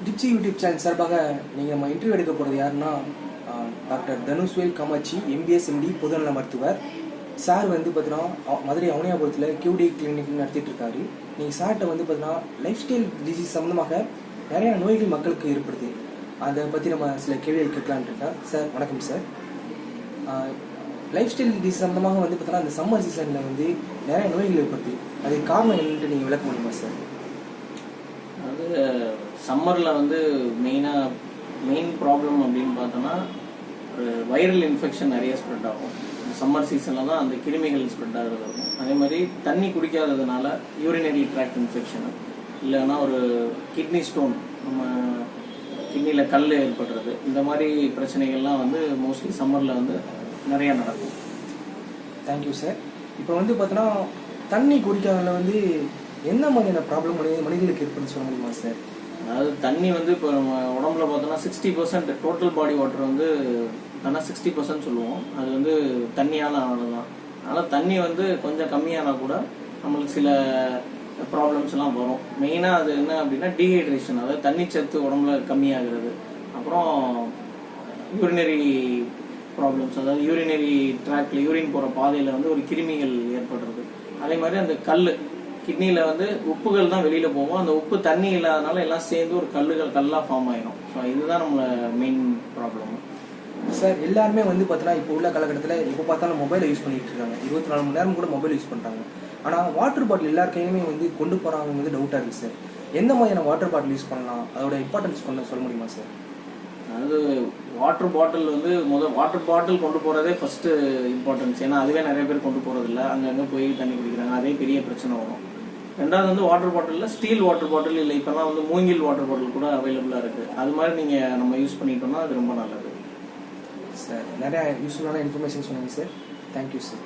Gypsy YouTube channel சார்பாக நீங்கள் நம்ம இன்டர்வியூ எடுக்க போகிறது யாருன்னா டாக்டர் தனுஷ்வேல் காமாட்சி எம்பிஎஸ் எம்டி பொதுநல மருத்துவர். சார் வந்து பார்த்தீங்கன்னா மதுரை அவனியாபுரத்தில் கியூடி கிளினிக் நடத்திட்டு இருக்காரு. நீங்கள் சார்கிட்ட வந்து பார்த்தீங்கன்னா லைஃப் ஸ்டைல் டிசீஸ் சம்மந்தமாக நிறையா நோய்கள் மக்களுக்கு ஏற்படுது. அதை பற்றி நம்ம சில கேள்விகள் கேட்கலான்ட்டு இருக்கேன். சார் வணக்கம் சார். லைஃப் ஸ்டைல் டிசீஸ் சம்மந்தமாக வந்து பார்த்தீங்கன்னா இந்த சம்மர் சீசனில் வந்து நிறைய நோய்கள் ஏற்படுது. அதுக்கு காரணம் என்னன்ட்டு நீங்கள் விளக்க முடியுமா சார்? அது சம்மரில் வந்து மெயின் ப்ராப்ளம் அப்படின்னு பார்த்தோன்னா வைரல் இன்ஃபெக்ஷன் நிறைய ஸ்ப்ரெட் ஆகும். சம்மர் சீசனில் தான் அந்த கிருமிகள் ஸ்ப்ரெட் ஆகிறது இருக்கும். அதே மாதிரி தண்ணி குடிக்காததுனால யூரினரி ட்ராக்ட் இன்ஃபெக்ஷனு, இல்லைன்னா ஒரு கிட்னி ஸ்டோன், நம்ம கிட்னியில் கல் ஏற்படுறது, இந்த மாதிரி பிரச்சனைகள்லாம் வந்து மோஸ்ட்லி சம்மரில் வந்து நிறையா நடக்கும். Thank you sir. இப்போ வந்து பார்த்தோன்னா தண்ணி குடிக்காததில் வந்து என்ன மாதிரியான ப்ராப்ளம் மனிதர்களுக்கு ஏற்படுன்னு சொல்ல முடியுமா சார்? அதாவது தண்ணி வந்து இப்போ நம்ம உடம்புல பார்த்தோன்னா 60% டோட்டல் பாடி வாட்டர் வந்து ஆனால் 60% சொல்லுவோம். அது வந்து தண்ணியால் ஆனதுதான். அதனால் தண்ணி வந்து கொஞ்சம் கம்மியானா கூட நம்மளுக்கு சில ப்ராப்ளம்ஸ்லாம் வரும். மெயினாக அது என்ன அப்படின்னா டீஹைட்ரேஷன், அதாவது தண்ணி சத்து உடம்புல கம்மியாகிறது. அப்புறம் யூரினரி ப்ராப்ளம்ஸ், அதாவது யூரினரி ட்ராக்டில் யூரின் போகிற பாதையில் வந்து ஒரு கிருமிகள் ஏற்படுறது. அதே மாதிரி அந்த கல் கிட்னியில் வந்து உப்புகள் தான் வெளியில் போகும். அந்த உப்பு தண்ணி இல்லாதனால எல்லாம் சேர்ந்து ஒரு கல்லாக ஃபார்ம் ஆகிடும். ஸோ இதுதான் நம்மள மெயின் ப்ராப்ளம் சார். எல்லாருமே வந்து பார்த்தீங்கன்னா இப்போ உள்ள காலகட்டத்தில் இப்போ பார்த்தாலும் மொபைலை யூஸ் பண்ணிட்டு இருக்காங்க. 24 மணி நேரம் கூட மொபைல் யூஸ் பண்ணுறாங்க. ஆனால் வாட்டர் பாட்டில் எல்லார் கையிலுமே வந்து கொண்டு போகிறாங்க வந்து டவுட்டாக இருக்குது சார். எந்த மாதிரியான வாட்டர் பாட்டில் யூஸ் பண்ணலாம், அதோட இம்பார்ட்டன்ஸ் சொல்ல முடியுமா சார்? அதாவது வாட்டர் பாட்டில் வந்து வாட்டர் பாட்டில் கொண்டு போகிறதே ஃபஸ்ட்டு இம்பார்ட்டன்ஸ். ஏன்னா அதுவே நிறைய பேர் கொண்டு போகிறதில்ல, அங்கங்கே போய் தண்ணி குடிக்கிறாங்க, அதே பெரிய பிரச்சனை வரும். ரெண்டாவது வந்து வாட்டர் பாட்டிலில் ஸ்டீல் வாட்டர் பாட்டில் இல்லை, இப்போலாம் வந்து மூங்கில் வாட்டர் பாட்டில் கூட அவைலபிளாக இருக்குது. அது மாதிரி நம்ம யூஸ் பண்ணிட்டோம்னா அது ரொம்ப நல்லது சார். நிறையா யூஸ்ஃபுல்லான இன்ஃபர்மேஷன் சொன்னீங்க சார். Thank you sir.